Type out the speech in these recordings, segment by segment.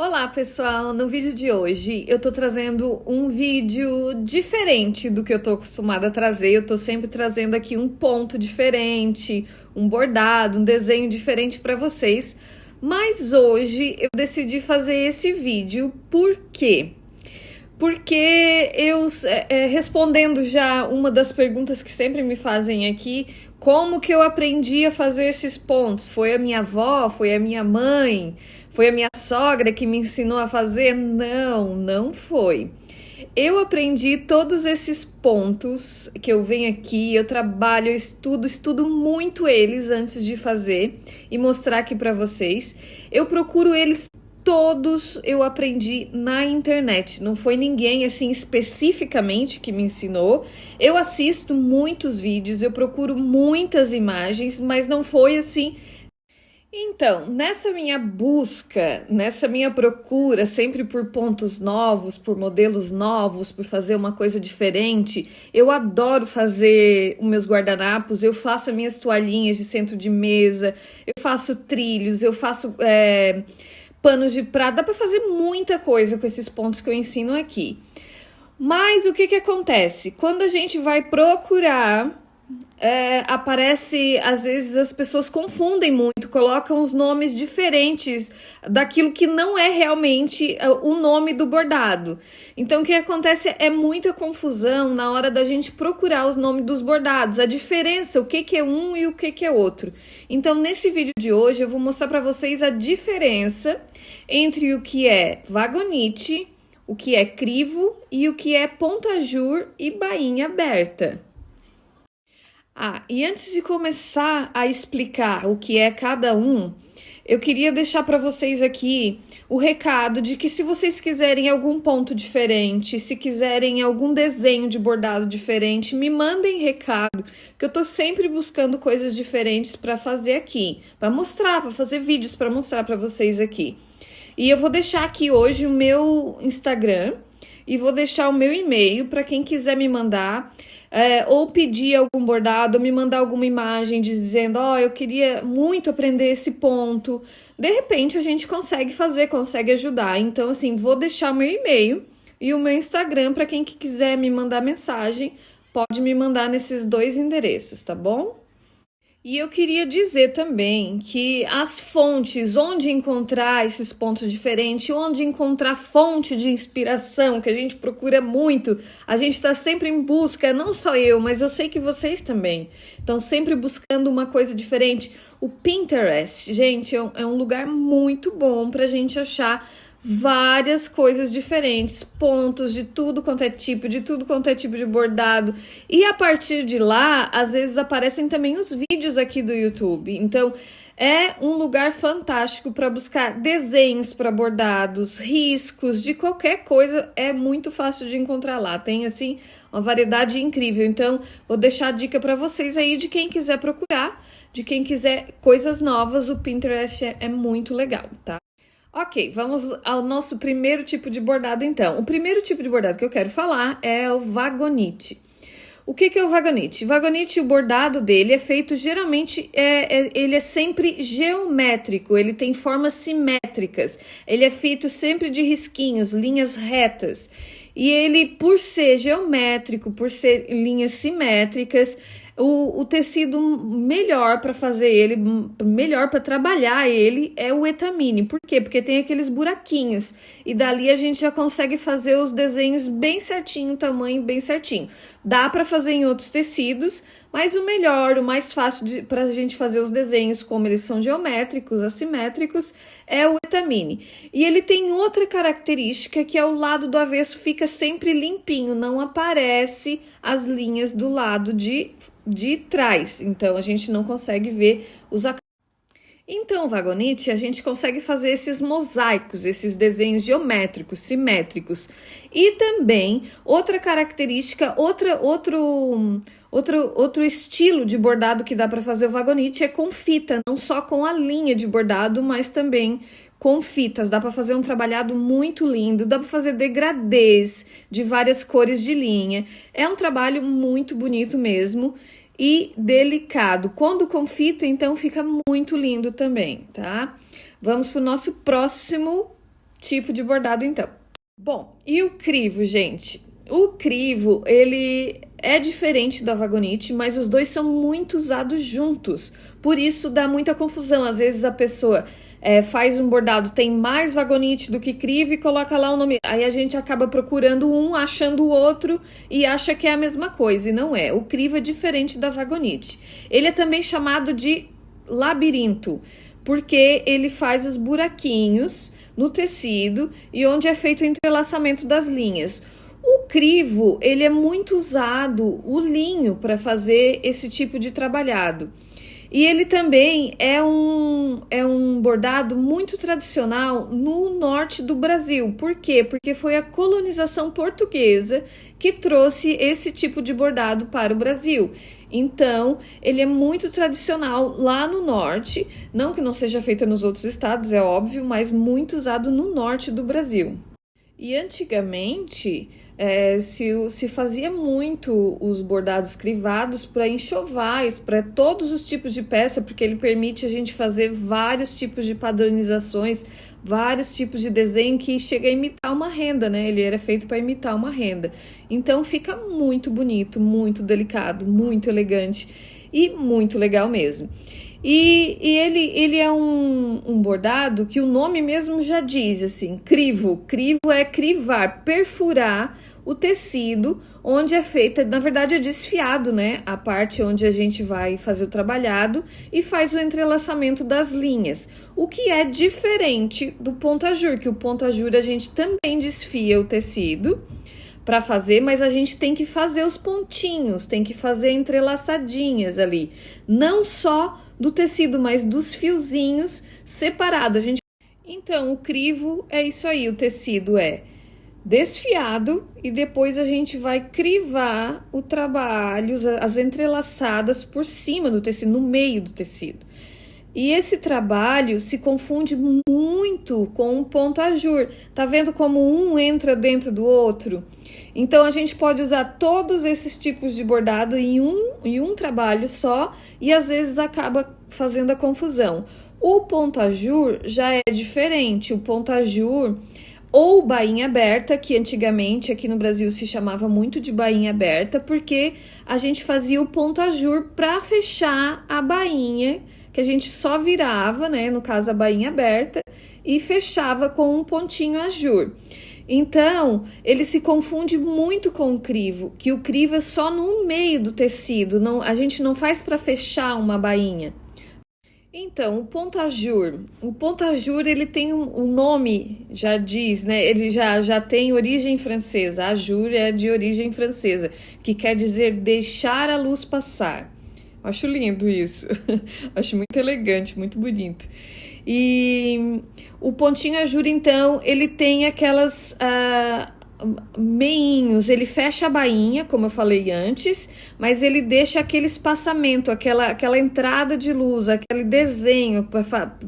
Olá pessoal, no vídeo de hoje eu tô trazendo um vídeo diferente do que eu tô acostumada a trazer. Eu tô sempre trazendo aqui um ponto diferente, um bordado, um desenho diferente para vocês. Mas hoje eu decidi fazer esse vídeo, por quê? Porque respondendo já uma das perguntas que sempre me fazem aqui, como que eu aprendi a fazer esses pontos? Foi a minha avó? Foi a minha mãe? Foi a minha sogra que me ensinou a fazer? Não, não foi. Eu aprendi todos esses pontos que eu venho aqui, eu trabalho, eu estudo muito eles antes de fazer e mostrar aqui para vocês. Eu procuro eles todos, eu aprendi na internet. Não foi ninguém assim especificamente que me ensinou. Eu assisto muitos vídeos, eu procuro muitas imagens, mas não foi assim. Então, nessa minha busca, nessa minha procura, sempre por pontos novos, por modelos novos, por fazer uma coisa diferente, eu adoro fazer os meus guardanapos, eu faço as minhas toalhinhas de centro de mesa, eu faço trilhos, eu faço panos de prato, dá para fazer muita coisa com esses pontos que eu ensino aqui. Mas o que que acontece? Quando a gente vai procurar, aparece, às vezes as pessoas confundem muito, colocam os nomes diferentes daquilo que não é realmente o nome do bordado. Então o que acontece é muita confusão na hora da gente procurar os nomes dos bordados, a diferença, o que que é um e o que que é outro. Então nesse vídeo de hoje eu vou mostrar para vocês a diferença entre o que é vagonite, o que é crivo e o que é ponta-jur e bainha aberta. E antes de começar a explicar o que é cada um, eu queria deixar para vocês aqui o recado de que se vocês quiserem algum ponto diferente, se quiserem algum desenho de bordado diferente, me mandem recado, que eu tô sempre buscando coisas diferentes para fazer aqui, para mostrar, para fazer vídeos para mostrar para vocês aqui. E eu vou deixar aqui hoje o meu Instagram e vou deixar o meu e-mail para quem quiser me mandar. Ou pedir algum bordado, ou me mandar alguma imagem dizendo, eu queria muito aprender esse ponto. De repente a gente consegue fazer, consegue ajudar. Então, assim, vou deixar o meu e-mail e o meu Instagram para quem quiser me mandar mensagem, pode me mandar nesses dois endereços, tá bom? E eu queria dizer também que as fontes, onde encontrar esses pontos diferentes, onde encontrar fonte de inspiração, que a gente procura muito, a gente está sempre em busca, não só eu, mas eu sei que vocês também estão sempre buscando uma coisa diferente. O Pinterest, gente, é um lugar muito bom para a gente achar várias coisas diferentes, pontos de tudo quanto é tipo, de tudo quanto é tipo de bordado. E a partir de lá, às vezes aparecem também os vídeos aqui do YouTube. Então, é um lugar fantástico para buscar desenhos para bordados, riscos, de qualquer coisa, é muito fácil de encontrar lá. Tem, assim, uma variedade incrível. Então, vou deixar a dica para vocês aí de quem quiser procurar, de quem quiser coisas novas, o Pinterest é muito legal, tá? Ok, vamos ao nosso primeiro tipo de bordado então. O primeiro tipo de bordado que eu quero falar é o vagonite. O que é o vagonite? Vagonite, o bordado dele é feito geralmente, ele é sempre geométrico, ele tem formas simétricas, ele é feito sempre de risquinhos, linhas retas. E ele, por ser geométrico, por ser linhas simétricas, o tecido melhor para fazer ele, melhor para trabalhar ele é o etamine. Por quê? Porque tem aqueles buraquinhos e dali a gente já consegue fazer os desenhos bem certinho, o tamanho bem certinho. Dá para fazer em outros tecidos, mas o melhor, o mais fácil para a gente fazer os desenhos, como eles são geométricos, assimétricos, é o etamine. E ele tem outra característica que é o lado do avesso fica sempre limpinho, não aparece as linhas do lado de trás, então a gente não consegue ver os acabamentos. Então, vagonite, a gente consegue fazer esses mosaicos, esses desenhos geométricos, simétricos. E também, outra característica, outro estilo de bordado que dá para fazer o vagonite é com fita, não só com a linha de bordado, mas também com fitas. Dá para fazer um trabalhado muito lindo, dá para fazer degradês de várias cores de linha. É um trabalho muito bonito mesmo e delicado. Quando com fita, então fica muito lindo também, tá? Vamos para o nosso próximo tipo de bordado, então. Bom, e o crivo, gente? O crivo, ele é diferente da vagonite, mas os dois são muito usados juntos. Por isso dá muita confusão. Às vezes a pessoa faz um bordado, tem mais vagonite do que crivo e coloca lá o nome. Aí a gente acaba procurando um, achando o outro e acha que é a mesma coisa. E não é. O crivo é diferente da vagonite. Ele é também chamado de labirinto, porque ele faz os buraquinhos no tecido e onde é feito o entrelaçamento das linhas. O crivo, ele é muito usado, o linho, para fazer esse tipo de trabalhado. E ele também é um bordado muito tradicional no norte do Brasil. Por quê? Porque foi a colonização portuguesa que trouxe esse tipo de bordado para o Brasil. Então, ele é muito tradicional lá no norte, não que não seja feito nos outros estados, é óbvio, mas muito usado no norte do Brasil. E antigamente se fazia muito os bordados crivados para enxovais, para todos os tipos de peça, porque ele permite a gente fazer vários tipos de padronizações, vários tipos de desenho que chega a imitar uma renda, né? Ele era feito para imitar uma renda. Então fica muito bonito, muito delicado, muito elegante e muito legal mesmo. E ele é um bordado que o nome mesmo já diz, assim, crivo. Crivo é crivar, perfurar o tecido onde é feita, na verdade é desfiado, né? A parte onde a gente vai fazer o trabalhado e faz o entrelaçamento das linhas. O que é diferente do ponto-à-jour, que o ponto-à-jour a gente também desfia o tecido para fazer, mas a gente tem que fazer os pontinhos, tem que fazer entrelaçadinhas ali. Não só do tecido, mas dos fiozinhos separados. Então, o crivo é isso aí, o tecido é desfiado e depois a gente vai crivar o trabalho, as entrelaçadas por cima do tecido, no meio do tecido. E esse trabalho se confunde muito com o ponto-à-jour. Tá vendo como um entra dentro do outro? Então, a gente pode usar todos esses tipos de bordado em um trabalho só e às vezes acaba fazendo a confusão. O ponto-à-jour já é diferente. O ponto-à-jour ou bainha aberta, que antigamente aqui no Brasil se chamava muito de bainha aberta, porque a gente fazia o ponto-à-jour para fechar a bainha, que a gente só virava, né, no caso a bainha aberta, e fechava com um pontinho à-jour. Então, ele se confunde muito com o crivo, que o crivo é só no meio do tecido, não, a gente não faz para fechar uma bainha. Então, o ponto-à-jour, ele tem um nome, já diz, né? Ele já tem origem francesa. À-jour é de origem francesa, que quer dizer deixar a luz passar. Acho lindo isso. Acho muito elegante, muito bonito. E o pontinho à-jour, então, ele tem aquelas meinhos, ele fecha a bainha, como eu falei antes, mas ele deixa aquele espaçamento, aquela entrada de luz, aquele desenho,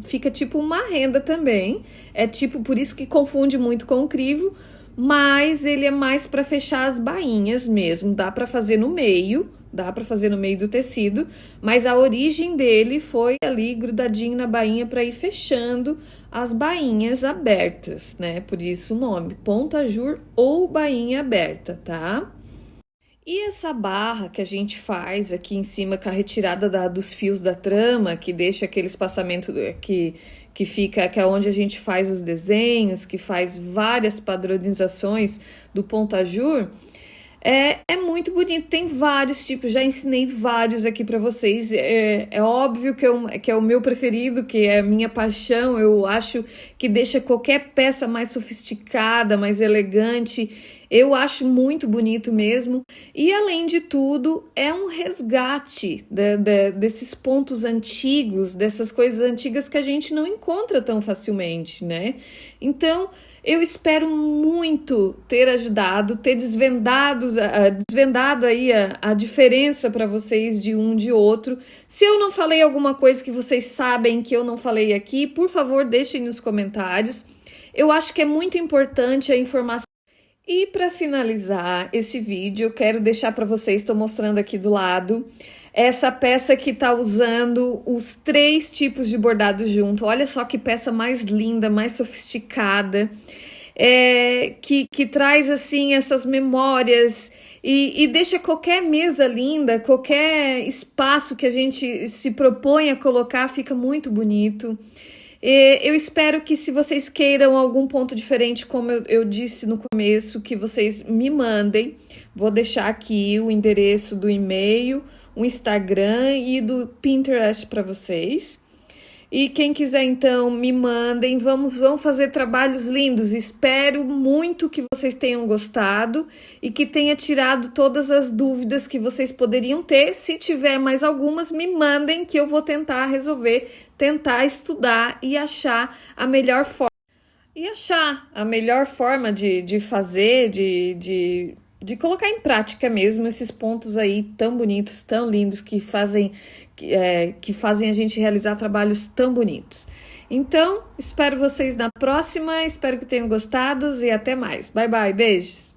fica tipo uma renda também. É tipo, por isso que confunde muito com o crivo, mas ele é mais para fechar as bainhas mesmo, dá para fazer no meio. Dá para fazer no meio do tecido, mas a origem dele foi ali grudadinho na bainha para ir fechando as bainhas abertas, né? Por isso o nome, ponto-à-jour ou bainha aberta, tá? E essa barra que a gente faz aqui em cima com a retirada dos fios da trama, que deixa aquele espaçamento que fica, que é onde a gente faz os desenhos, que faz várias padronizações do ponto-à-jour, é muito bonito, tem vários tipos, já ensinei vários aqui para vocês. É óbvio que é o meu preferido, que é a minha paixão. Eu acho que deixa qualquer peça mais sofisticada, mais elegante. Eu acho muito bonito mesmo. E além de tudo, é um resgate desses pontos antigos, dessas coisas antigas que a gente não encontra tão facilmente, né? Então, eu espero muito ter ajudado, ter desvendado aí a diferença para vocês de um de outro. Se eu não falei alguma coisa que vocês sabem que eu não falei aqui, por favor, deixem nos comentários. Eu acho que é muito importante a informação. E para finalizar esse vídeo, eu quero deixar para vocês, estou mostrando aqui do lado, essa peça que tá usando os 3 tipos de bordado junto. Olha só que peça mais linda, mais sofisticada, que traz assim essas memórias e deixa qualquer mesa linda, qualquer espaço que a gente se propõe a colocar, fica muito bonito. Eu espero que, se vocês queiram algum ponto diferente, como eu disse no começo, que vocês me mandem. Vou deixar aqui o endereço do e-mail, o Instagram e do Pinterest para vocês. E quem quiser, então, me mandem. Vamos fazer trabalhos lindos. Espero muito que vocês tenham gostado e que tenha tirado todas as dúvidas que vocês poderiam ter. Se tiver mais algumas, me mandem, que eu vou tentar resolver, tentar estudar e achar a melhor forma. De fazer, de colocar em prática mesmo esses pontos aí tão bonitos, tão lindos, que fazem a gente realizar trabalhos tão bonitos. Então, espero vocês na próxima, espero que tenham gostado e até mais. Bye, bye, beijos!